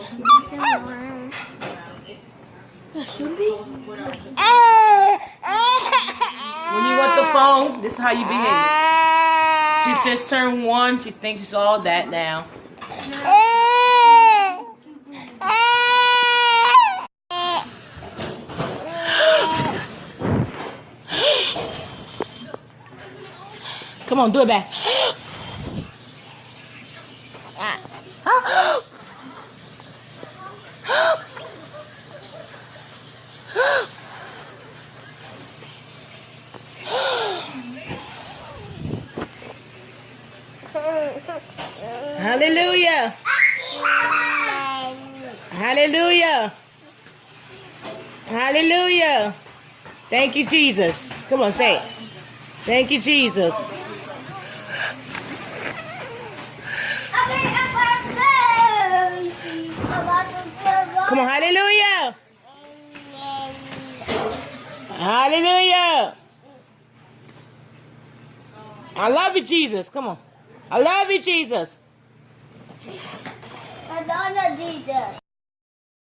Should be? When you want the phone, this is how you behave. She just turned 1. She thinks she's all that now. Come on, do it back. Hallelujah. Hallelujah. Hallelujah. Thank you, Jesus. Come on, say it. Thank you, Jesus. Come on, hallelujah. Hallelujah. I love you, Jesus. Come on. I love you, Jesus. I love you, Jesus.